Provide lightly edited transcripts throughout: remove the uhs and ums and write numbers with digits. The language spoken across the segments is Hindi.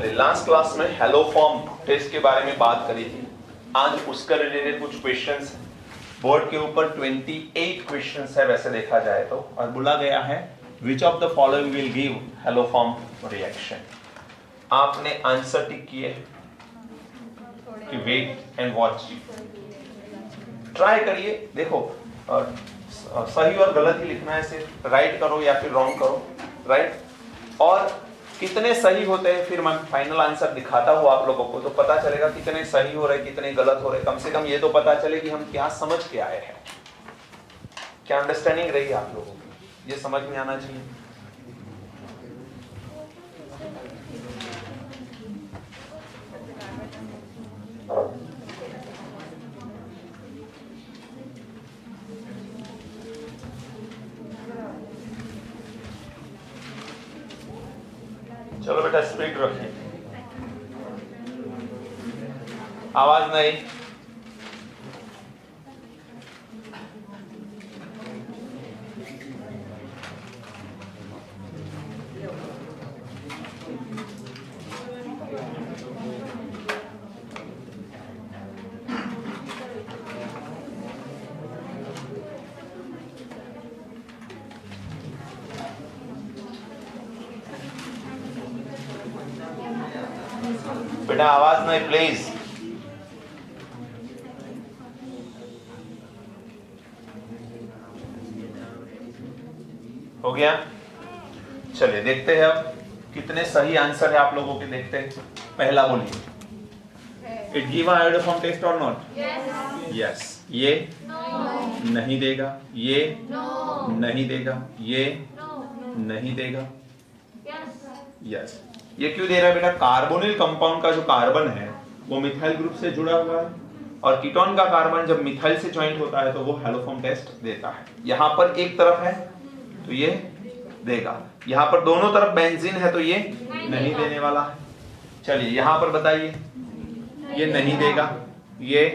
चलिए, लास्ट क्लास में हेलोफॉर्म टेस्ट के बारे में बात करी थी। आज उसका रिलेटेड कुछ क्वेश्चंस बोर्ड के ऊपर 28 क्वेश्चंस है वैसे देखा जाए तो, और बोला गया है which of the following will give haloform reaction. आपने आंसर टिक किए कि वेट एंड वॉच, ट्राई करिए, देखो और सही और गलत ही लिखना है, सिर्फ राइट करो या फिर रॉन्ग करो, राइट। और कितने सही होते हैं फिर मैं फाइनल आंसर दिखाता हूँ आप लोगों को, तो पता चलेगा कितने सही हो रहे कितने गलत हो रहे। कम से कम ये तो पता चले कि हम क्या समझ के आए हैं, क्या अंडरस्टैंडिंग रही आप लोगों की, ये समझ में आना चाहिए। चलो बेटा स्पीड रखिए, आवाज नहीं। बेटा आवाज नहीं प्लीज। हो गया, चलिए देखते हैं अब कितने सही आंसर है आप लोगों के। देखते हैं, पहला बोलिए, it give a haloform test और नॉट? यस। ये नहीं देगा, ये नहीं देगा, ये नहीं देगा, यस। ये क्यों दे रहा है बेटा? कार्बोनिल कंपाउंड का जो कार्बन है वो मिथाइल ग्रुप से जुड़ा हुआ है, और कीटोन का कार्बन जब मिथाइल से ज्वाइंट होता है तो वो हेलोफॉर्म टेस्ट देता है। यहाँ पर एक तरफ है तो ये देगा, यहाँ पर दोनों तरफ बेंजीन है तो ये नहीं देने वाला है। चलिए यहाँ पर बताइए, ये नहीं देगा, ये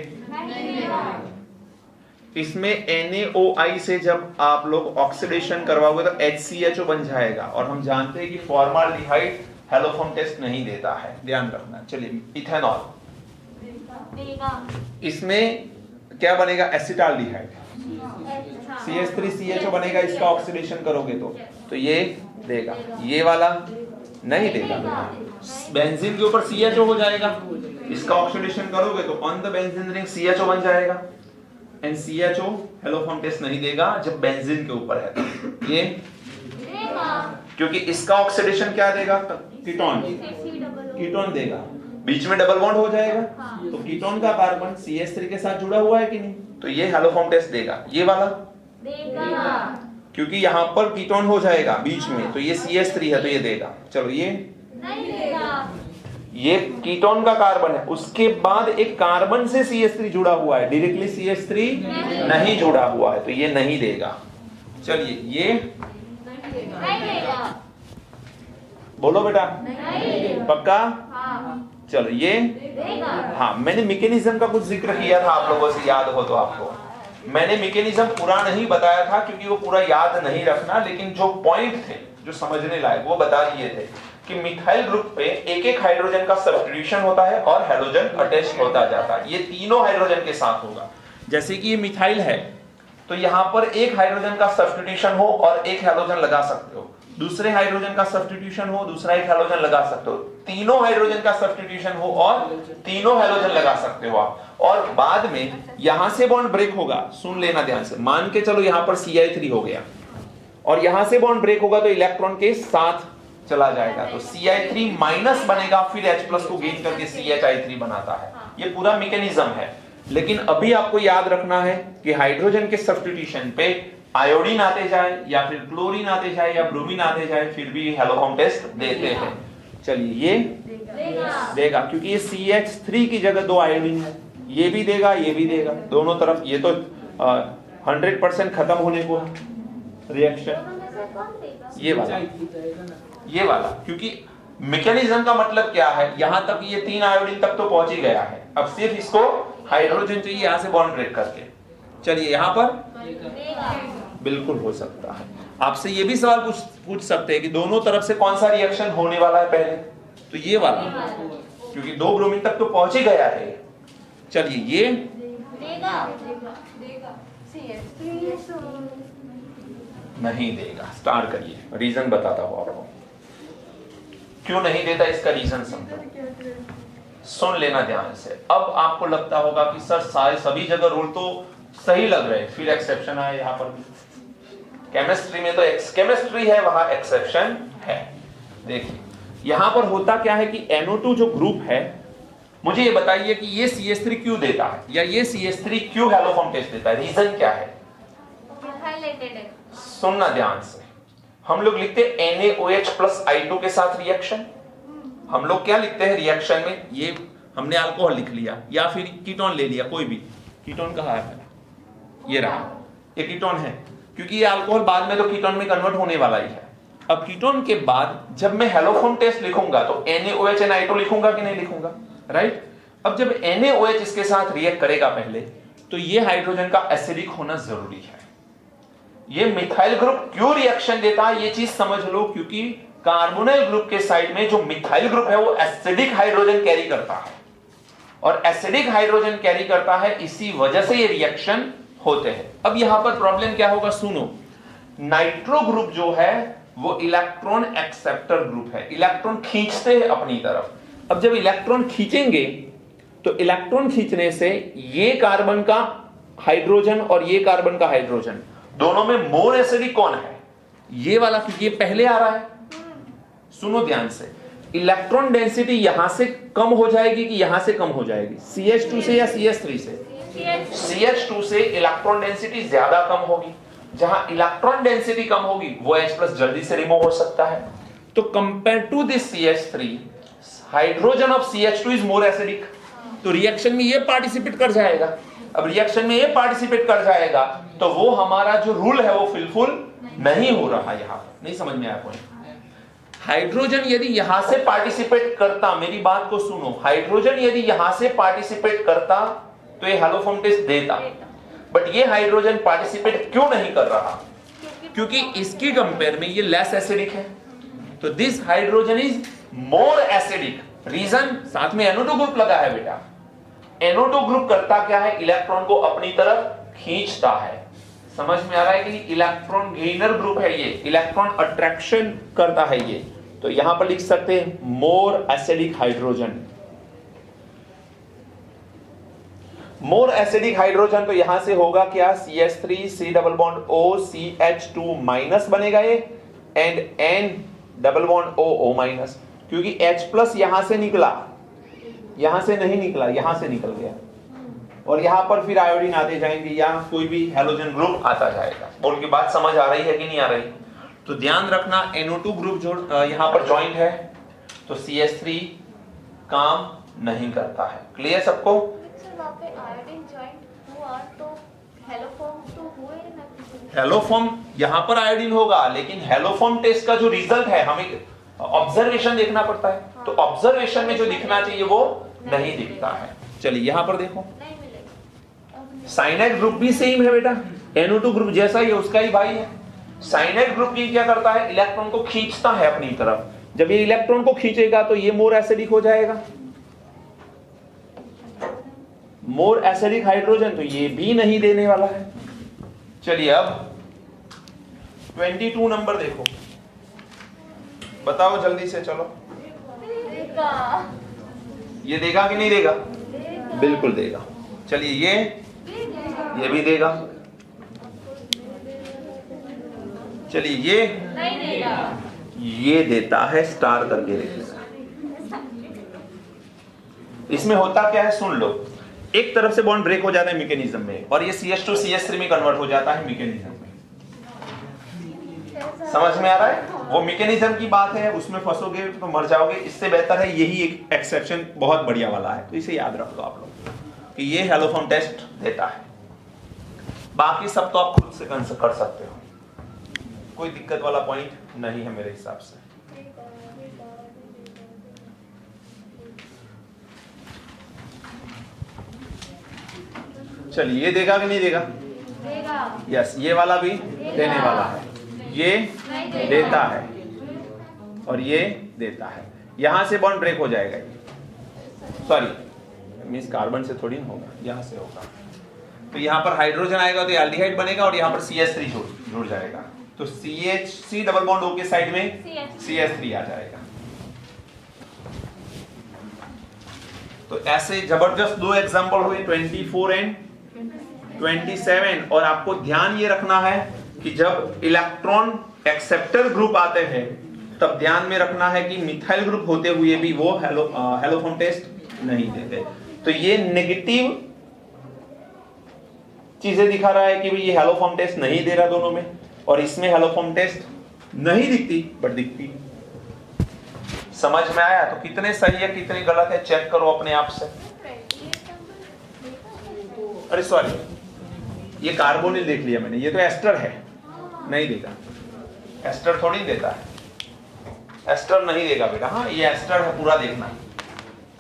इसमें NaOI से जब आप लोग ऑक्सीडेशन करवाओगे तो HCHO बन जाएगा, और हम जानते हैं कि फॉर्माल्डिहाइड हेलोफॉर्म टेस्ट नहीं देता है, ध्यान रखना। चलिए इथेनॉल, इसमें क्या बनेगा? एसिटाल्डिहाइड, CH3CHO बनेगा, इसका ऑक्सीडेशन करोगे तो ये देगा, ये वाला नहीं देगा। बेंजीन के ऊपर CHO हो जाएगा, इसका ऑक्सीडेशन करोगे तो on the benzene ring CHO बन जाएगा, एंड CHO हेलोफॉर्म टेस्ट नहीं देगा जब बेंजीन के ऊपर है। ये क्योंकि इसका ऑक्सीडेशन क्या देगा? कीटोन देगा, बीच में डबल बॉन्ड हो जाएगा, तो कीटोन का कार्बन CH3 के साथ जुड़ा हुआ है कि नहीं, तो ये हेलोफॉर्म टेस्ट देगा। ये वाला देगा, क्योंकि यहाँ पर कीटोन हो जाएगा बीच में, तो ये CH3 है तो ये देगा। चलो ये नहीं देगा, ये कीटोन का कार्बन है, उसके बाद एक कार्बन से CH3 जुड़ा हुआ है, डायरेक्टली CH3 नहीं जुड़ा हुआ है तो ये नहीं देगा। चलिए ये नहीं देगा, बोलो बेटा नहीं। पक्का? हाँ। चलो ये देगा। हाँ, मैंने मैकेनिज्म का कुछ जिक्र किया था आप लोगों से, याद हो तो आपको मैंने मैकेनिज्म पूरा नहीं बताया था क्योंकि वो पूरा याद नहीं रखना, लेकिन जो पॉइंट थे जो समझने लायक वो बता दिए थे कि मिथाइल ग्रुप पे एक एक हाइड्रोजन का सब्स्टिट्यूशन होता है और हाइड्रोजन अटैच होता जाता है। ये तीनों हाइड्रोजन के साथ होगा। जैसे कि ये मिथाइल है तो यहाँ पर एक हाइड्रोजन का सब्स्टिट्यूशन हो और एक हाइड्रोजन लगा सकते हो, दूसरे हाइड्रोजन का सब्स्टिट्यूशन हो दूसरा एक हाइड्रोजन लगा सकते हो, तीनों हाइड्रोजन का सब्स्टिट्यूशन हो और तीनों हाइड्रोजन लगा सकते हो आप। और बाद में यहां से बॉन्ड ब्रेक होगा, सुन लेना ध्यान से, मान के चलो यहां पर Ci3 हो गया और यहां से बॉन्ड ब्रेक होगा तो इलेक्ट्रॉन के साथ चला जाएगा, तो Ci3 माइनस बनेगा, फिर H प्लस को गेन करके CHI3 बनाता है। ये पूरा मैकेनिज्म है। लेकिन अभी आपको याद रखना है कि हाइड्रोजन के सब्स्टिट्यूशन पे आयोडीन आते जाए या फिर क्लोरीन आते जाए या ब्रोमीन आते जाए फिर भी हेलोफॉर्म टेस्ट देते हैं। चलिए ये देगा क्योंकि ये CH3 की जगह 2 आयोडीन है, ये भी देगा ये भी देगा, दोनों तरफ। ये तो 100% खत्म होने को है रिएक्शन। ये वाला क्योंकि मैकेनिज्म का मतलब क्या है, यहां तक ये 3 आयोडीन तक तो पहुंच ही गया है, अब सिर्फ इसको हाइड्रोजन चाहिए यहां से बॉन्ड ब्रेक करके। चलिए यहां पर बिल्कुल हो सकता है। आपसे ये भी सवाल पूछ सकते हैं कि दोनों तरफ से कौन सा रिएक्शन होने वाला है पहले, तो ये वाला, क्योंकि 2 ब्रोमीन तक तो पहुंच ही गया है। चलिए ये नहीं देगा। स्टार्ट करिए, रीजन बताता हूं आपको क्यों नहीं देता, इसका रीजन समझो, सुन लेना ध्यान से। अब आपको लगता होगा कि सर सारे सभी जगह रूल तो सही लग रहे हैं, फिर एक्सेप्शन है यहां पर भी। केमिस्ट्री में तो केमिस्ट्री है, वहां एक्सेप्शन है। देखिए यहां पर होता क्या है कि NO2 जो ग्रुप है, मुझे ये बताइए कि ये CH3 क्यों देता है, या ये CH3 क्यों हैलोफॉर्म टेस्ट देता है, रीजन क्या है? सुनना ध्यान से। हम लोग लिखते हैं NaOH प्लस I2 के साथ रिएक्शन। हम लोग क्या लिखते हैं रिएक्शन में, ये हमने अल्कोहल लिख लिया या फिर कीटोन ले लिया, कोई भी कीटोन कहाँ है, ये रहा, ये कीटोन है, क्योंकि ये अल्कोहल बाद में तो कीटोन में कन्वर्ट होने वाला ही है। अब कीटोन के बाद जब मैं हैलोफॉर्म टेस्ट लिखूंगा तो NaOH and I2 लिखूंगा कि नहीं लिखूंगा, राइट? अब जब NaOH इसके साथ रिएक्ट करेगा पहले, तो ये हाइड्रोजन का एसिडिक होना जरूरी है। ये मिथाइल ग्रुप क्यों रिएक्शन देता है, ये चीज समझ लो, क्योंकि कार्बोनाइल ग्रुप के साइड में जो मिथाइल ग्रुप है वो एसिडिक हाइड्रोजन कैरी करता है, और एसिडिक हाइड्रोजन कैरी करता है, इसी वजह से ये रिएक्शन होते हैं। अब यहां पर प्रॉब्लम क्या होगा, सुनो, नाइट्रो ग्रुप जो है वो इलेक्ट्रॉन एक्सेप्टर ग्रुप है, इलेक्ट्रॉन खींचते हैं अपनी तरफ। अब जब इलेक्ट्रॉन खींचेंगे तो इलेक्ट्रॉन खींचने से ये कार्बन का हाइड्रोजन और ये कार्बन का हाइड्रोजन दोनों में मोर एसिडिक कौन है, ये वाला, क्योंकि ये पहले आ रहा है। सुनो ध्यान से, इलेक्ट्रॉन डेंसिटी यहां से कम हो जाएगी कि यहां से कम हो जाएगी, CH2 से या CH3 से? CH2 से इलेक्ट्रॉन डेंसिटी ज्यादा कम होगी। जहां इलेक्ट्रॉन डेंसिटी कम होगी वो H+ जल्दी से रिमूव हो सकता है। तो compare to this CH3, hydrogen of CH2 is more acidic. तो रिएक्शन में ये पार्टिसिपेट कर जाएगा। अब रिएक्शन में ये पार्टिसिपेट कर जाएगा तो वो हमारा जो रूल है वो फुलफिल नहीं हो रहा। यहां नहीं समझ में आया पॉइंट? हाइड्रोजन यदि यहां से पार्टिसिपेट करता, मेरी बात को सुनो, हाइड्रोजन यदि यहां से पार्टिसिपेट करता तो ये हैलोफॉर्म टेस्ट देता, बट ये हाइड्रोजन पार्टिसिपेट क्यों नहीं कर रहा? क्योंकि इसकी कंपेयर में ये लेस एसिडिक है, तो this hydrogen is more acidic. Reason, साथ में NO2 ग्रुप लगा है बेटा। NO2 ग्रुप करता क्या है, इलेक्ट्रॉन को अपनी तरफ खींचता है। समझ में आ रहा है कि इलेक्ट्रॉन गेनर ग्रुप है ये, इलेक्ट्रॉन अट्रैक्शन करता है ये। तो यहां पर लिख सकते हैं more acidic hydrogen. More acidic hydrogen तो यहां से होगा क्या, CH3 C double bond O CH2 minus बनेगा ये, and N double bond O minus, क्योंकि H+ यहां से निकला, यहां से नहीं निकला, यहां से निकल गया, और यहां पर फिर आयोडीन आते जाएंगे या कोई भी हैलोजन ग्रुप आता जाएगा। बोल की बात समझ आ रही है कि नहीं आ रही? तो ध्यान रखना, NO2 ग्रुप जो यहां पर ज्वाइंट है तो CH3 काम नहीं करता है। क्लियर सबको? हेलोफॉर्म यहां पर आयोडीन होगा, लेकिन हेलोफॉर्म टेस्ट का जो रिजल्ट है हमें ऑब्जर्वेशन देखना पड़ता है, तो ऑब्जर्वेशन में जो दिखना चाहिए वो नहीं दिखता है। चलिए यहां पर देखो, साइनाइड ग्रुप भी सेम है बेटा, NO2 ग्रुप जैसा ही है, उसका ही भाई है। साइनाइड ग्रुप की क्या करता है, इलेक्ट्रॉन को खींचता है अपनी तरफ। जब ये इलेक्ट्रॉन को खींचेगा तो ये मोर एसिडिक हो जाएगा, मोर एसिडिक हाइड्रोजन तो ये भी नहीं देने वाला है। चलिए अब 22 नंबर देखो, बताओ जल्दी से, चलो। ये देगा कि नहीं देगा? बिल्कुल देगा। चलिए ये भी देगा। चलिए ये नहीं देगा, ये देता है, स्टार करके लिखिएगा। इसमें होता क्या है सुन लो, एक तरफ से बॉन्ड ब्रेक हो जाता है मैकेनिज्म में, और ये CH2 CH3 में कन्वर्ट हो जाता है मैकेनिज्म में। समझ में आ रहा है? वो मैकेनिज्म की बात है, उसमें फंसोगे तो मर जाओगे। इससे बेहतर है यही एक एक्सेप्शन बहुत बढ़िया वाला है, तो इसे याद रख लो आप लोग कि ये हैलोफॉर्म टेस्ट देता है। बाकी सब तो आप खुद से कर सकते हो, कोई दिक्कत वाला पॉइंट नहीं है मेरे हिसाब से। चलिए ये देगा कि नहीं देगा? देगा। यस, ये वाला भी देने वाला है, ये देता है और ये देता है। यहां से बॉन्ड ब्रेक हो जाएगा, सॉरी मींस कार्बन से थोड़ी ना होगा, यहां से होगा। तो यहां पर हाइड्रोजन आएगा तो ये एल्डिहाइड बनेगा और यहां पर CH3 जुड़ जाएगा, तो CH3 डबल बॉन्ड O के साइड में CH3 आ जाएगा। तो ऐसे जबरदस्त दो एग्जांपल हुए 24 एंड 27। और आपको ध्यान ये रखना है कि जब इलेक्ट्रॉन एक्सेप्टर ग्रुप आते हैं तब ध्यान में रखना है कि मिथाइल ग्रुप होते हुए भी वो हैलोफॉर्म टेस्ट नहीं देते। तो ये नेगेटिव चीजें दिखा रहा है कि भाई ये हैलोफॉर्म टेस्ट नहीं दे रहा दोनों में, और इसमें हैलोफॉर्म टेस्ट नहीं दिखती बट दिखती। समझ में आया? तो कितने सही है कितने गलत है चेक करो अपने आप से। अरे सॉरी, ये कार्बोनिल देख लिया मैंने, ये तो एस्टर है, नहीं देगा, एस्टर थोड़ी देता है, एस्टर नहीं देगा बेटा। हाँ ये एस्टर है, पूरा देखना।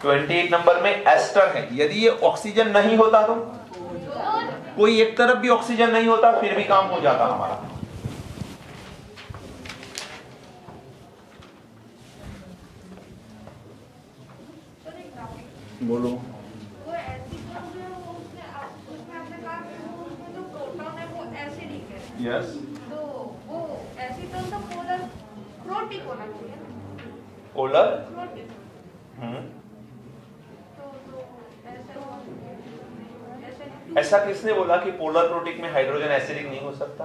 28 नंबर में एस्टर है। यदि ये ऑक्सीजन नहीं होता तो कोई एक तरफ भी ऑक्सीजन नहीं होता फिर भी काम हो जाता हमारा। बोलो। वो एसिटोन जो उसने आपने कहा कि उसमें जो प्रोटॉन है वो एसिडिक है। यस। तो वो एसिटोन तो पोलर प्रोटिक होना चाहिए ना? Polar protic. तो ऐसा किसने बोला कि पोलर प्रोटिक में हाइड्रोजन एसिडिक नहीं हो सकता?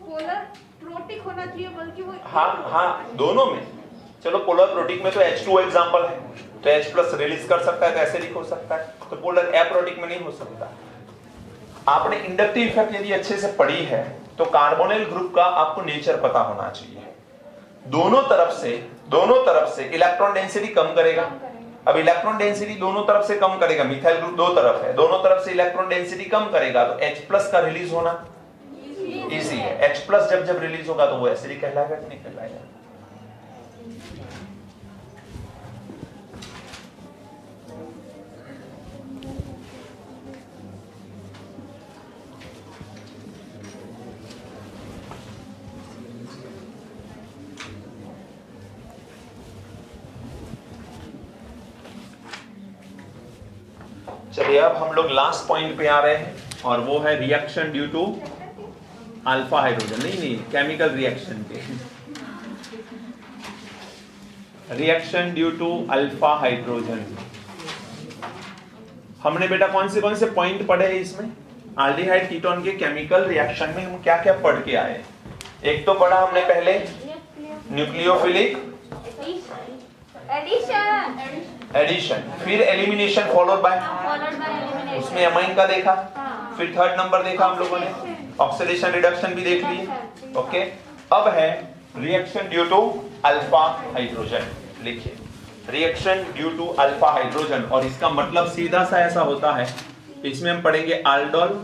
पोलर प्रोटिक होना चाहिए, बल्कि वो हाँ दोनों में। चलो पोलर प्रोटिक में तो H2 एग्जांपल है, तो H+ रिलीज कर सकता है तो एसिडिक हो सकता है, तो पोलर एप्रोटिक में नहीं हो सकता। आपने इंडक्टिव इफेक्ट यदि अच्छे से पढ़ी है तो कार्बोनिल ग्रुप का आपको नेचर पता होना चाहिए। दोनों तरफ से इलेक्ट्रॉन डेंसिटी कम करेगा। अब इलेक्ट्रॉन डेंसिटी दोनों तरफ से कम करेगा, मिथाइल ग्रुप दो तरफ है, दोनों तरफ से इलेक्ट्रॉन डेंसिटी कम करेगा तो H+ का रिलीज होना इजी है। H+ जब रिलीज होगा तो वो एसिडिक कहलाएगा कि नहीं कहलाएगा? चलिए अब हम लोग लास्ट पॉइंट पे आ रहे हैं और वो है reaction due to alpha hydrogen. नहीं केमिकल रिएक्शन के reaction due to alpha hydrogen. हमने बेटा कौन से पॉइंट पढ़े हैं इसमें? एल्डिहाइड कीटोन के केमिकल रिएक्शन में हम क्या क्या पढ़ के आए? एक तो पढ़ा हमने पहले न्यूक्लियोफिलिक एडिशन, फिर एलिमिनेशन फॉलोड बाय, उसमें अमाइन का देखा, फिर थर्ड नंबर देखा हम लोगों ने, ऑक्सीडेशन रिडक्शन भी देख लिए। ओके, अब है reaction due to alpha hydrogen. लिखिए reaction due to alpha hydrogen, और इसका मतलब सीधा सा ऐसा होता है, इसमें हम पढ़ेंगे aldol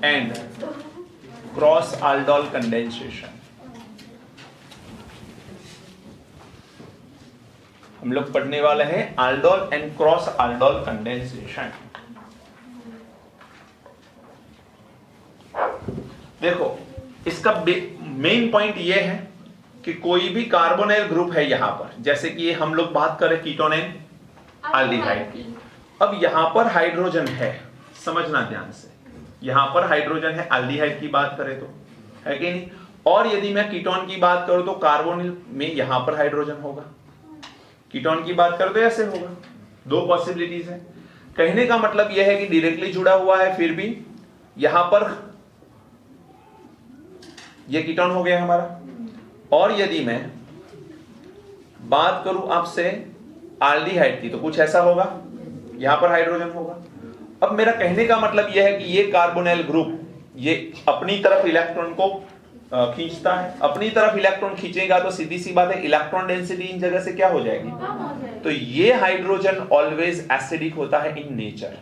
and cross aldol condensation. हम लोग पढ़ने वाले हैं aldol and cross aldol condensation. देखो इसका मेन पॉइंट ये है कि कोई भी कार्बोनिल ग्रुप है यहां पर, जैसे कि हम लोग बात करें कीटोन एंड एल्डिहाइड की। अब यहां पर हाइड्रोजन है, समझना ध्यान से, यहां पर हाइड्रोजन है, एल्डिहाइड की बात करें तो है कि नहीं। और यदि मैं कीटोन की बात करूं तो कार्बोनिल में यहां पर हाइड्रोजन होगा, कीटोन की बात करें तो ऐसे होगा। दो पॉसिबिलिटीज है। कहने का मतलब यह है कि डायरेक्टली जुड़ा हुआ है, फिर भी यहां पर यह कीटोन हो गया हमारा। और यदि मैं बात करूं आपसे एल्डिहाइड की तो कुछ ऐसा होगा, यहां पर हाइड्रोजन होगा। अब मेरा कहने का मतलब यह है कि ये कार्बोनिल ग्रुप ये अपनी तरफ इलेक्ट्रॉन को खींचता है, अपनी तरफ इलेक्ट्रॉन खींचेगा तो सीधी सी बात है इलेक्ट्रॉन डेंसिटी इन जगह से क्या हो जाएगी? तो ये हाइड्रोजन ऑलवेज एसिडिक होता है in nature,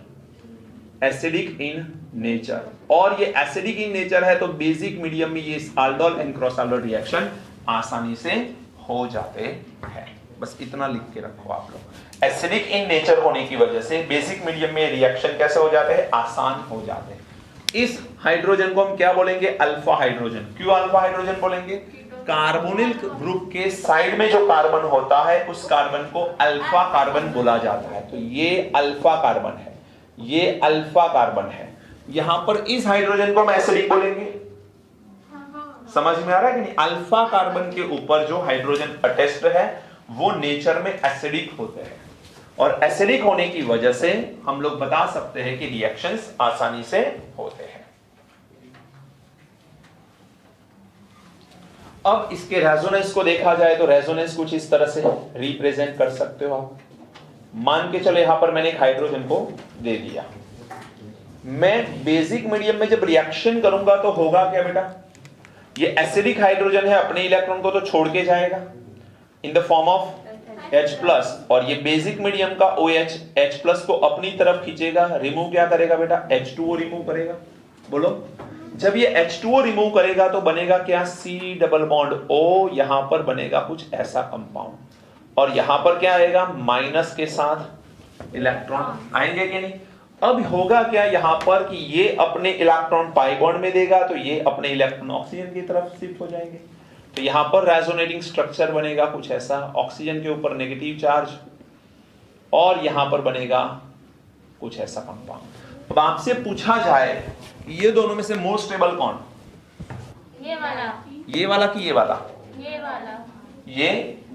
acidic in nature. और ये एसिडिक इन नेचर है तो बेसिक मीडियम में ये aldol and cross aldol reaction आसानी से हो जाते हैं। बस इतना लिख के रखो आप लोग। एसिडिक इन नेचर होने की वजह से बेसिक मीडियम में रिएक्शन कैसे हो जाते हैं? आसान हो जाते हैं। इस हाइड्रोजन को हम क्या बोलेंगे? Alpha hydrogen. क्यों अल्फा हाइड्रोजन बोलेंगे? कार्बोनिल ग्रुप के साइड में जो कार्बन होता है उस कार्बन को अल्फा कार्बन बोला जाता है। तो ये अल्फा कार्बन है, ये अल्फा कार्बन है। यहां पर इस हाइड्रोजन को हम एसिडिक बोलेंगे। समझ में आ रहा है कि नहीं? अल्फा कार्बन के ऊपर जो हाइड्रोजन अटैच्ड है वो नेचर में एसिडिक होते हैं, और एसिडिक होने की वजह से हम लोग बता सकते हैं कि रिएक्शंस आसानी से होते हैं। अब इसके रेजोनेंस को देखा जाए तो रेजोनेंस कुछ इस तरह से रिप्रेजेंट कर सकते हो आप। मान के चलो यहां पर मैंने एक हाइड्रोजन को दे दिया, मैं बेसिक मीडियम में जब रिएक्शन करूंगा तो होगा क्या बेटा? ये एसिडिक हाइड्रोजन है, अपने इलेक्ट्रॉन को तो छोड़ के जाएगा in the form of H+, और ये बेसिक मीडियम का OH H+ को अपनी तरफ खींचेगा, रिमूव क्या करेगा बेटा? H2O रिमूव करेगा। बोलो, जब ये H2O रिमूव करेगा तो बनेगा क्या? C डबल बॉन्ड O, यहां पर बनेगा कुछ ऐसा कंपाउंड, और यहां पर क्या आएगा? माइनस के साथ इलेक्ट्रॉन आएंगे कि नहीं? अब होगा क्या यहां पर कि ये अपने इलेक्ट्रॉन पाई बॉन्ड में देगा तो ये अपने इलेक्ट्रॉन ऑक्सीजन की तरफ शिफ्ट हो जाएंगे। तो यहां पर रेजोनेटिंग स्ट्रक्चर बनेगा कुछ ऐसा, ऑक्सीजन के ऊपर नेगेटिव चार्ज, और यहां पर बनेगा कुछ ऐसा कंपाउंड। अब आपसे पूछा जाए ये दोनों में से मोस्ट स्टेबल कौन? ये वाला, ये वाला कि ये वाला? ये वाला। ये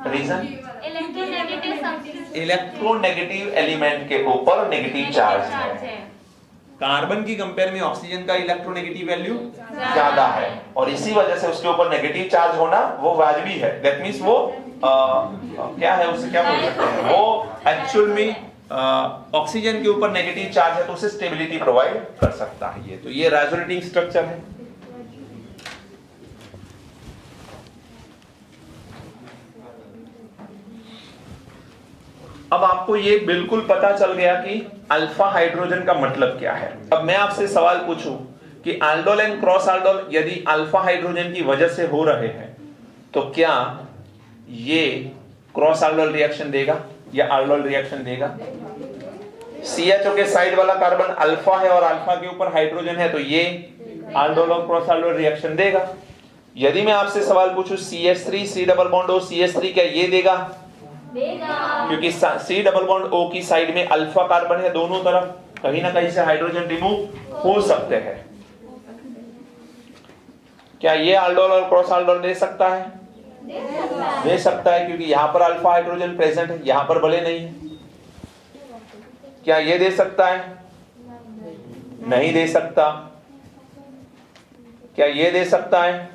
रीजन? इलेक्ट्रोनेगेटिव इलेक्ट्रोनेगेटिव एलिमेंट के ऊपर नेगेटिव चार्ज है। कार्बन की कंपेयर में ऑक्सीजन का इलेक्ट्रोनेगेटिव वैल्यू ज्यादा है, और इसी वजह से उसके ऊपर नेगेटिव चार्ज होना वो वाजिबी है। दैट मींस वो क्या है, उसे क्या बोल सकते हैं, वो एक्चुअल में ऑक्सीजन के ऊपर नेगेटिव चार्ज है तो उसे स्टेबिलिटी प्रोवाइड कर सकता है। ये तो ये रेजोनेटिंग स्ट्रक्चर है। अब आपको ये बिल्कुल पता चल गया कि अल्फा हाइड्रोजन का मतलब क्या है। अब मैं आपसे सवाल पूछूं कि aldol एंड क्रॉस aldol यदि अल्फा हाइड्रोजन की वजह से हो रहे हैं तो क्या ये क्रॉस aldol रिएक्शन देगा या aldol रिएक्शन देगा? CHO के साइड वाला कार्बन अल्फा है और अल्फा के ऊपर हाइड्रोजन है तो ये aldol और क्रॉस aldol रिएक्शन देगा। यदि मैं आपसे सवाल पूछूं CH3 C double bond O CH3 क्या ये देगा? क्योंकि C डबल बॉन्ड O की साइड में अल्फा कार्बन है, दोनों तरफ कहीं ना कहीं से हाइड्रोजन रिमूव हो सकते हैं। क्या ये aldol और क्रॉस aldol दे सकता है? दे सकता है, क्योंकि यहां पर अल्फा हाइड्रोजन प्रेजेंट है, यहां पर भले नहीं है। क्या ये दे सकता है? नहीं दे सकता। क्या ये दे सकता है?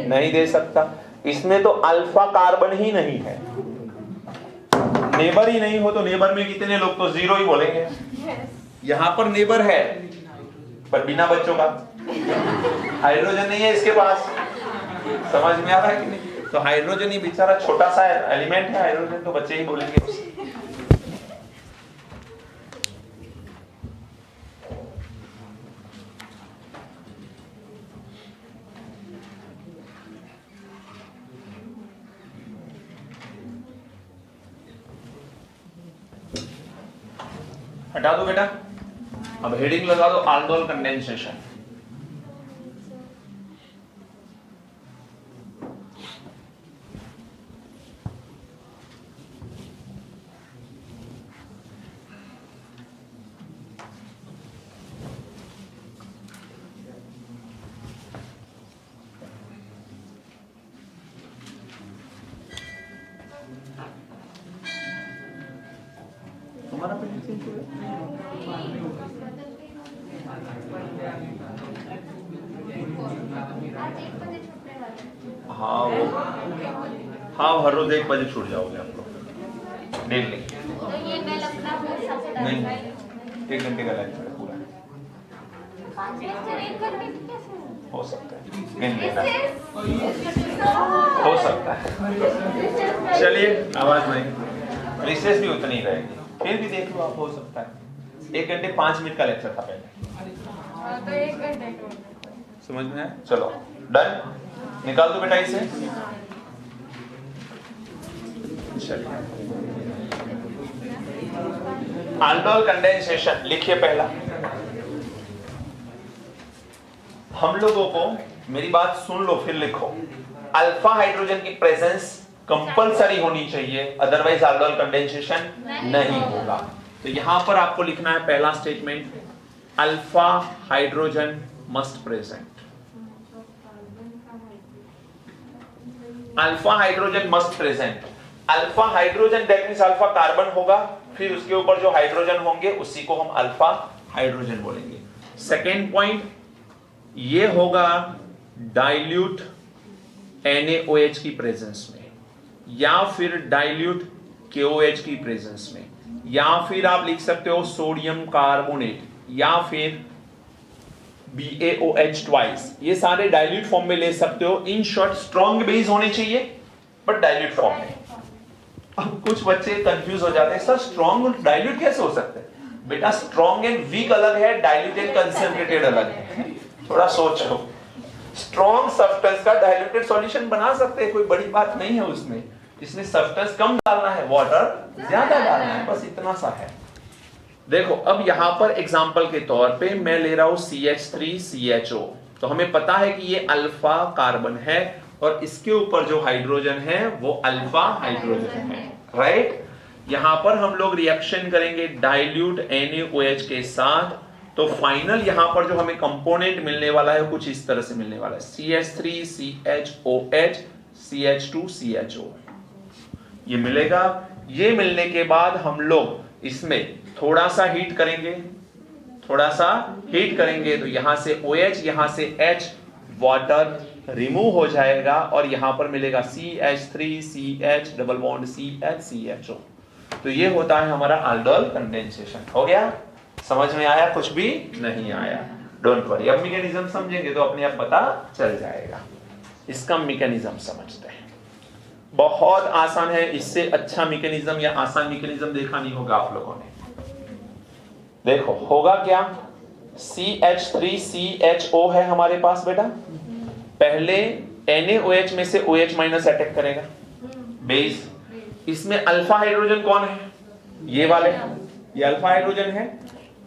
नहीं दे सकता। इसमें तो अल्फा कार्बन ही नहीं है, नेबर ही नहीं हो तो नेबर में कितने लोग तो जीरो ही बोलेंगे। यहां पर नेबर है पर बिना बच्चों का, हाइड्रोजन नहीं है इसके पास। समझ में आ रहा है कि नहीं? तो हाइड्रोजन ही बेचारा छोटा सा एलिमेंट है, हाइड्रोजन तो बच्चे ही बोलेंगे उसे। हटा दो बेटा, अब हेडिंग लगा दो aldol कंडेंसेशन। तुम्हारा पेन चेंज हो गया? हाँ वो, हाँ हर रोज 1 बजे छूट जाओगे आप लोग डेली। तो ये बेल अपना हो सकता है? नहीं, 1 घंटे का लेक्चर है पूरा। हो सकता है, गिन लेना हो सकता है। चलिए आवाज नहीं, रिसेस भी उतनी ही रहेगी, फिर भी देख लो आप, हो सकता है। 1 घंटे 5 मिनट का लेक्चर था पहले, तो 1 घंटे समझ में आया? चलो डन, निकाल दो बेटा इसे। चलिए aldol कंडेंसेशन लिखिए पहला। हम लोगों को, मेरी बात सुन लो फिर लिखो। अल्फा हाइड्रोजन की प्रेजेंस कंपलसरी होनी चाहिए, अदरवाइज aldol कंडेंसेशन नहीं होगा। तो यहां पर आपको लिखना है पहला statement, alpha hydrogen must present. Alpha hydrogen must present. Alpha hydrogen that means alpha carbon होगा, फिर उसके ऊपर जो हाइड्रोजन होंगे उसी को हम अल्फा हाइड्रोजन बोलेंगे। सेकेंड पॉइंट ये होगा डाइल्यूट NaOH की प्रेजेंस में, या फिर डाइल्यूट KOH की प्रेजेंस में, या फिर आप लिख सकते हो सोडियम कार्बोनेट, या फिर BaOH ट्वाइस। ये सारे डाइल्यूट फॉर्म में ले सकते हो। इन शॉर्ट स्ट्रॉन्ग बेस होने चाहिए बट डाइल्यूट फॉर्म में। अब कुछ बच्चे कंफ्यूज हो जाते हैं, सर स्ट्रॉन्ग डाइल्यूट कैसे हो सकते हैं? बेटा स्ट्रॉन्ग एंड वीक अलग है, डाइल्यूट एंड कंसंट्रेटेड अलग है। थोड़ा सोचो, स्ट्रॉन्ग सब्सटेंस का डाइल्यूटेड सॉल्यूशन बना सकते हैं, कोई बड़ी बात नहीं है उसमें। इसमें सब्सटेंस कम डालना है, वाटर ज्यादा डालना है, बस इतना सा है। देखो अब यहां पर एग्जांपल के तौर पे मैं ले रहा हूं CH3CHO। तो हमें पता है कि ये अल्फा कार्बन है और इसके ऊपर जो हाइड्रोजन है वो अल्फा हाइड्रोजन है, राइट। यहां पर हम लोग रिएक्शन करेंगे डाइल्यूट NaOH के साथ, तो फाइनल यहां पर जो हमें कंपोनेंट मिलने वाला है कुछ इस तरह से मिलने वाला है, CH3CHOH CH2CHO ये मिलेगा। ये मिलने के बाद हम लोग इसमें थोड़ा सा हीट करेंगे, थोड़ा सा हीट करेंगे, तो यहां से OH यहां से H, वाटर रिमूव हो जाएगा और यहां पर मिलेगा CH3CH double bond CH CHO। तो ये होता है हमारा aldol कंडेंसेशन। हो गया? समझ में आया? कुछ भी नहीं आया, डोंट वरी। अब मैकेनिज्म समझेंगे तो अपने आप पता चल जाएगा। इसका मैकेनिज्म समझते हैं, बहुत आसान है। इससे अच्छा मैकेनिज्म या आसान मैकेनिज्म देखा नहीं होगा आप लोगों ने। देखो होगा क्या, CH3CHO है हमारे पास बेटा, पहले NaOH में से OH माइनस अटैक करेगा बेस। इसमें अल्फा हाइड्रोजन कौन है? ये वाले, ये अल्फा हाइड्रोजन है।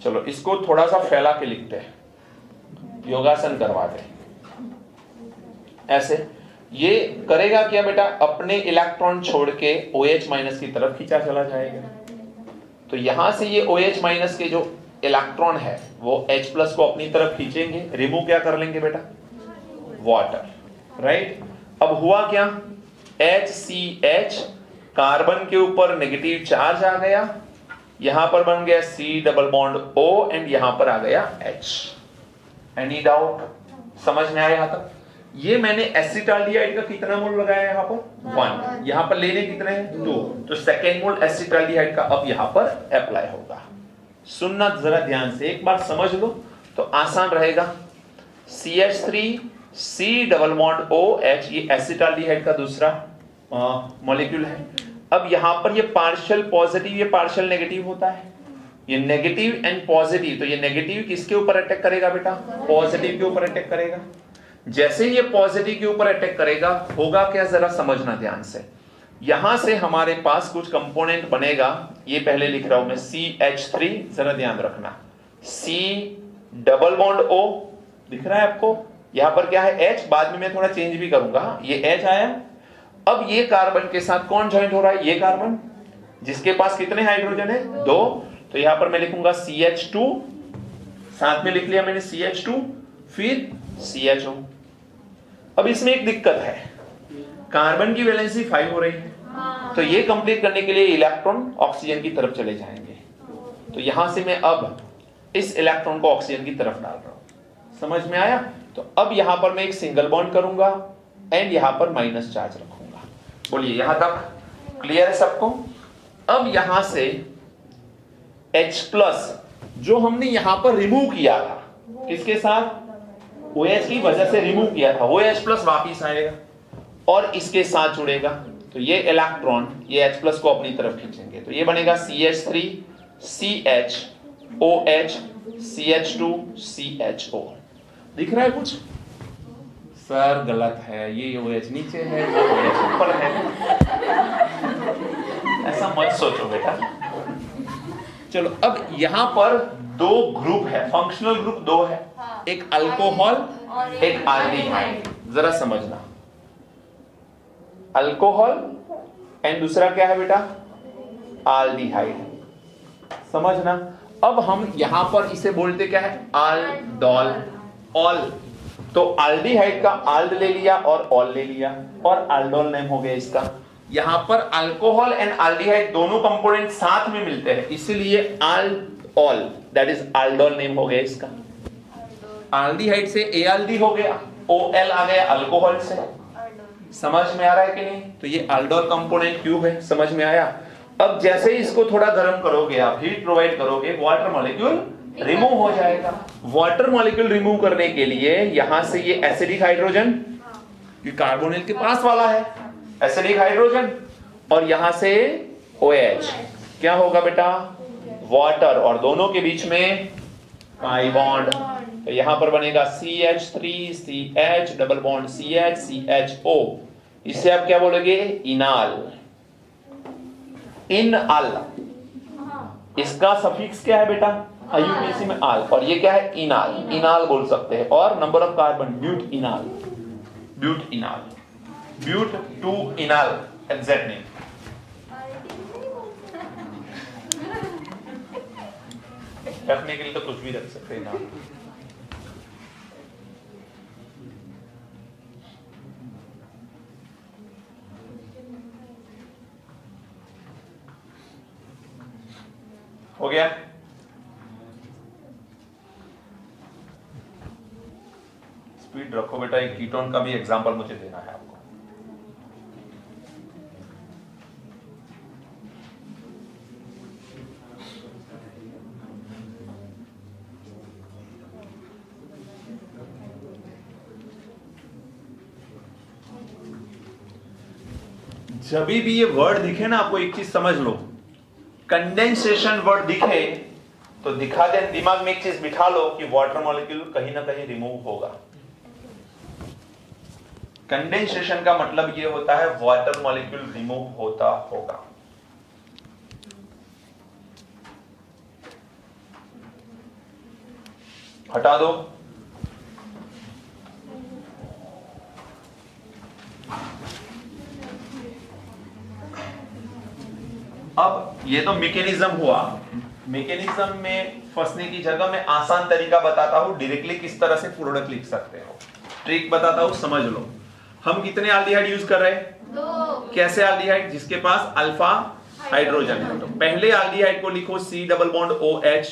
चलो इसको थोड़ा सा फैला के लिखते हैं, योगासन करवा दे ऐसे। ये करेगा क्या बेटा, अपने इलेक्ट्रॉन छोड़ के OH माइनस की तरफ खींचा चला जाएगा। तो यहां से ये OH माइनस के जो इलेक्ट्रॉन है वो H प्लस को अपनी तरफ खींचेंगे, रिमूव क्या कर लेंगे बेटा, वाटर, राइट। अब हुआ क्या, HCH कार्बन के ऊपर नेगेटिव चार्ज आ गया, यहां पर बन गया C double bond O and यहां पर आ गया H। Any doubt? समझ में आया? यहां तक ये मैंने एसिटाल्डिहाइड का कितना मोल लगाया यहां पर 1, यहां पर लेने कितने हैं 2, तो सेकेंड मोल एसिटाल्डिहाइड का अब यहां पर अप्लाई होगा। सुनना जरा ध्यान से, एक बार समझ लो तो आसान रहेगा। CH3C डबल बॉन्ड OH ये एसिटाल्डिहाइड का दूसरा मॉलिक्यूल है। अब यहां पर ये पार्शियल पॉजिटिव, ये पार्शियल नेगेटिव होता है, ये नेगेटिव एंड पॉजिटिव। तो ये नेगेटिव किसके ऊपर अटैक करेगा बेटा, पॉजिटिव के ऊपर अटैक करेगा। जैसे ये पॉजिटिव के ऊपर अटैक करेगा होगा क्या, जरा समझना ध्यान से। यहां से हमारे पास कुछ कंपोनेंट बनेगा, ये पहले लिख रहा हूं मैं CH3, जरा ध्यान रखना, C डबल बॉन्ड O दिख रहा है आपको, यहां पर क्या है H, बाद में मैं थोड़ा चेंज भी करूंगा, ये H आया। अब ये कार्बन के साथ कौन ज्वाइंट हो रहा है, ये कार्बन जिसके पास कितने हाइड्रोजन है 2, तो यहां पर मैं लिखूंगा CH2, साथ में लिख लिया मैंने CH2, फिर CHO। अब इसमें एक दिक्कत है, कार्बन की वैलेंसी 5 हो रही है, तो ये कंप्लीट करने के लिए इलेक्ट्रॉन ऑक्सीजन की तरफ चले जाएंगे। तो यहां से मैं अब इस इलेक्ट्रॉन को ऑक्सीजन की तरफ डाल रहा हूं, समझ में आया? तो अब यहां पर मैं एक सिंगल बॉन्ड करूंगा एंड यहां पर माइनस चार्ज रखूंगा। बोलिए यहां तक क्लियर है सबको? अब यहां से H प्लस जो हमने यहां पर रिमूव किया था, किसके साथ, OH की वजह से रिमूव किया था, वो H प्लस वापिस आएगा और इसके साथ जुड़ेगा। तो ये इलेक्ट्रॉन ये H प्लस को अपनी तरफ खींचेंगे, तो ये बनेगा CH3 CH OH CH2 CHO। दिख रहा है कुछ? सर गलत है, ये OH नीचे है, वो OH ऊपर है। ऐसा मत सोचो बेटा। चलो अब यहां पर 2 ग्रुप है, फंक्शनल ग्रुप 2 है, एक अल्कोहल एक एल्डिहाइड। जरा समझना, अल्कोहल एंड दूसरा क्या है बेटा, आल्डिहाइड। समझना। अब हम यहां पर इसे बोलते क्या है, आल्डोल। ऑल, तो आल्डिहाइड का आल्ड ले लिया और ऑल ले लिया और आल्डोल नेम हो गया इसका। यहां पर अल्कोहल एंड आल्डिहाइड दोनों कंपोनेंट साथ में मिलते हैं, इसीलिए आल्डोल, दैट इज आल्डोल नेम हो गया इसका। आल्डिहाइड से एआल्डी हो गया, ओएल आ गया अल्कोहल से। समझ में आ रहा है कि नहीं? तो ये आल्डोल कंपोनेंट क्यों है, समझ में आया? अब जैसे ही इसको थोड़ा गर्म करोगे, आप हीट प्रोवाइड करोगे, वाटर मॉलिक्यूल रिमूव हो जाएगा। वाटर मॉलिक्यूल रिमूव करने के लिए यहां से ये एसिडिक हाइड्रोजन, ये कार्बोनिल के पास वाला है एसिडिक हाइड्रोजन, और यहां से OH, क्या होगा बेटा, वाटर, और दोनों के बीच में पाई बॉन्ड। तो यहां पर बनेगा CH3CH double bond CH CHO। इसे आप क्या बोलोगे, इनाल। इन आल, इसका सफिक्स क्या है बेटा, IUPAC में आल, और ये क्या है, इनाल। इनाल बोल सकते हैं। और number of carbon, butenal, butenal, but two enal, exact name. रखने के लिए तो कुछ भी रख सकते हैं नाम। हो गया? स्पीड रखो बेटा। एक कीटोन का भी एग्जांपल मुझे देना है आपको। जब भी ये वर्ड दिखे ना, आपको एक चीज समझ लो, कंडेंसेशन वर्ड दिखे तो दिखा दे, दिमाग में एक चीज बिठा लो कि वाटर मॉलिक्यूल कहीं ना कहीं रिमूव होगा। कंडेंसेशन का मतलब ये होता है वाटर मॉलिक्यूल रिमूव होता होगा। हटा दो। अब ये तो मैकेनिज्म हुआ। मैकेनिज्म में फंसने की जगह मैं आसान तरीका बताता हूं, डायरेक्टली किस तरह से प्रोडक्ट लिख सकते हो। ट्रिक बताता हूं, समझ लो। हम कितने एल्डिहाइड यूज कर रहे हैं, 2। कैसे एल्डिहाइड, जिसके पास अल्फा हाइड्रोजन है। तो पहले एल्डिहाइड को लिखो C डबल बॉन्ड OH,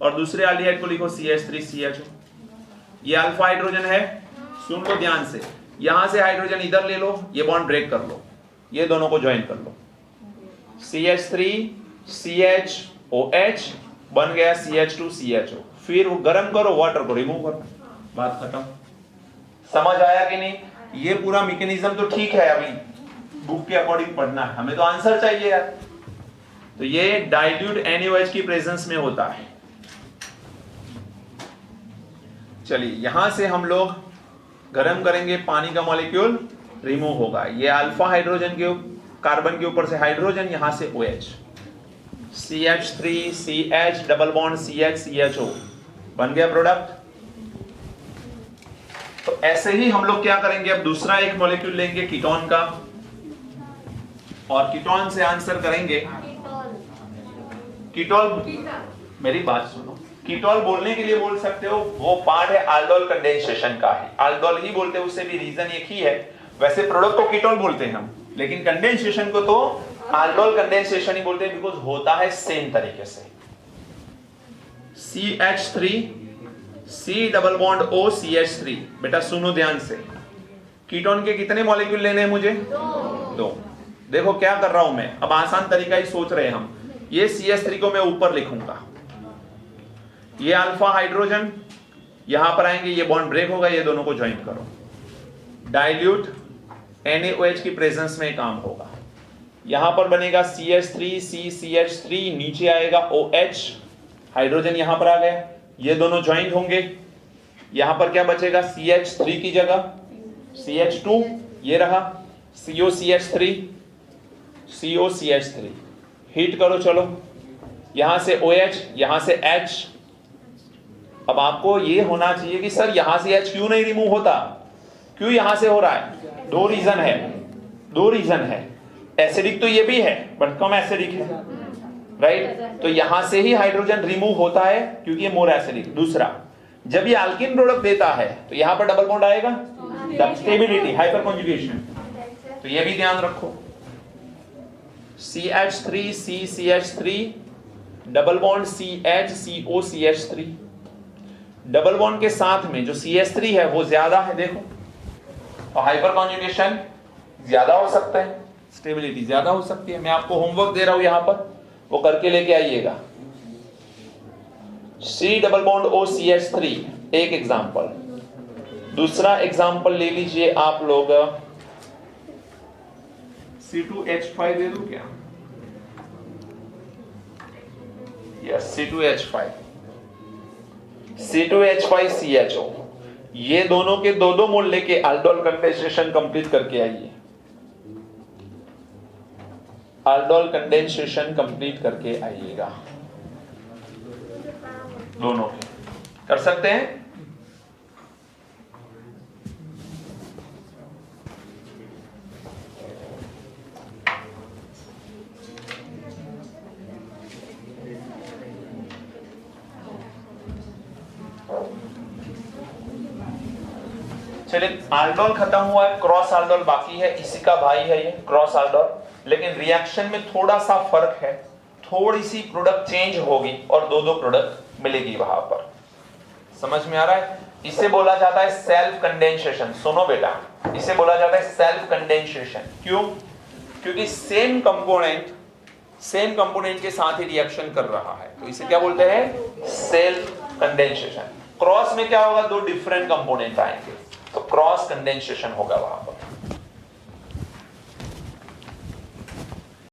और दूसरे एल्डिहाइड को लिखो CH3CHO। ये अल्फा हाइड्रोजन है, सुन लो ध्यान से। यहां से हाइड्रोजन इधर ले लो, ये बॉन्ड ब्रेक कर लो, ये दोनों को ज्वाइन कर लो। CH3CHOH बन गया CH2CHO। फिर वो गर्म करो, वाटर को रिमूव करो, बात खत्म। समझ आया कि नहीं? ये पूरा मैकेनिज्म तो ठीक है, अभी बुक के अकॉर्डिंग पढ़ना है, हमें तो आंसर चाहिए यार। तो ये डाइल्यूट NaOH की प्रेजेंस में होता है। चलिए यहां से हम लोग गर्म करेंगे, पानी का मॉलिक्यूल रिमूव होगा। ये अल्फा हाइड्रोजन के कार्बन के ऊपर से हाइड्रोजन, यहां से OH, CH3CH double bond CH CHO बन गया प्रोडक्ट। तो ऐसे ही हम लोग क्या करेंगे, अब दूसरा एक मॉलिक्यूल लेंगे कीटोन का, और कीटोन से आंसर करेंगे। कीटोल, मेरी बात सुनो, कीटोल बोलने के लिए बोल सकते हो, वो पार्ट है aldol कंडेंसेशन का है, aldol ही बोलते हैं, उससे भी रीजन एक ही है। वैसे प्रोडक्ट को कीटोल बोलते हैं हम, लेकिन कंडेंसेशन को तो aldol कंडेंसेशन ही बोलते हैं, बिकॉज होता है सेम तरीके से। CH3 C double bond O CH3। बेटा सुनो ध्यान से, कीटोन के कितने मॉलिक्यूल लेने हैं मुझे, 2। देखो क्या कर रहा हूं मैं, अब आसान तरीका ही सोच रहे हैं हम। ये CH3 को मैं ऊपर लिखूंगा, ये अल्फा हाइड्रोजन यहां पर आएंगे, ये बॉन्ड ब्रेक होगा, ये दोनों को ज्वाइन करो, डाइल्यूट NaOH की प्रेजेंस में काम होगा। यहां पर बनेगा CH3CCH3, नीचे आएगा OH, हाइड्रोजन यहां पर आ गया, ये दोनों ज्वाइन होंगे। यहां पर क्या बचेगा, CH3 की जगह CH2, ये रहा COCH3, COCH3। हीट करो, चलो यहां से OH, यहां से H। अब आपको ये होना चाहिए कि सर यहां से H क्यों नहीं रिमूव होता, क्यों यहां से हो रहा है? 2 रीजन है, दो रीजन है, एसिडिक तो ये भी है बट कम एसिडिक है, राइट? तो यहां से ही हाइड्रोजन रिमूव होता है क्योंकि ये मोर एसिडिक। दूसरा, जब ये अल्किन प्रोडक्ट देता है तो यहां पर डबल बॉन्ड आएगा, स्टेबिलिटी, हाइपर कॉन्जुगेशन, तो ये भी ध्यान रखो। CH3 CCH3 double bond CH CO CH3, double bond के साथ में जो CH3 है वो ज्यादा है, देखो, और हाइपर कॉन्जुगेशन ज्यादा हो सकता है, स्टेबिलिटी ज्यादा हो सकती है। मैं आपको होमवर्क दे रहा हूं यहां पर, वो करके लेके आइएगा। C double bond O CH3 एक एग्जांपल। दूसरा एग्जांपल ले लीजिए आप लोग, C2H5 दे दूं क्या? यस, C2H5 CHO, ये दोनों के दो दो मोल लेके aldol कंडेंसेशन कंप्लीट करके आइए, aldol कंडेंसेशन कंप्लीट करके आइएगा। दोनों के कर सकते हैं? चलिए, aldol खत्म हुआ है, क्रॉस aldol बाकी है, इसी का भाई है ये क्रॉस aldol, लेकिन रिएक्शन में थोड़ा सा फर्क है, थोड़ी सी प्रोडक्ट चेंज होगी और दो दो प्रोडक्ट मिलेगी वहां पर। समझ में आ रहा है? इसे बोला जाता है सेल्फ कंडेंसेशन। सुनो बेटा, इसे बोला जाता है सेल्फ कंडेंसेशन। क्यों? क्योंकि सेम कंपोनेंट के साथ ही रिएक्शन कर रहा है, तो इसे क्या बोलते हैं? Self condensation. क्रॉस में क्या होगा? दो डिफरेंट कंपोनेंट आएंगे, तो क्रॉस कंडेंसेशन होगा वहां पर।